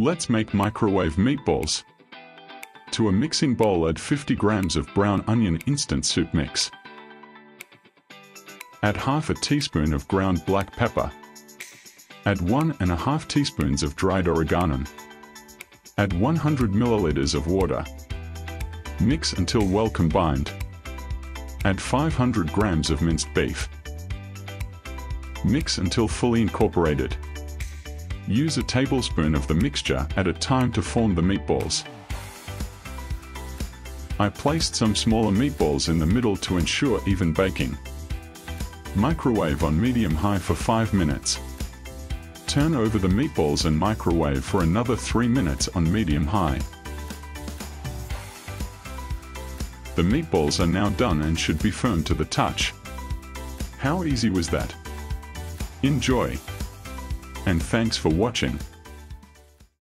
Let's make microwave meatballs. To a mixing bowl, add 50 grams of brown onion instant soup mix. Add half a teaspoon of ground black pepper. Add 1½ teaspoons of dried oregano. Add 100 milliliters of water. Mix until well combined. Add 500 grams of minced beef. Mix until fully incorporated. Use a tablespoon of the mixture at a time to form the meatballs. I placed some smaller meatballs in the middle to ensure even baking. Microwave on medium-high for 5 minutes. Turn over the meatballs and microwave for another 3 minutes on medium-high. The meatballs are now done and should be firm to the touch. How easy was that? Enjoy! And thanks for watching.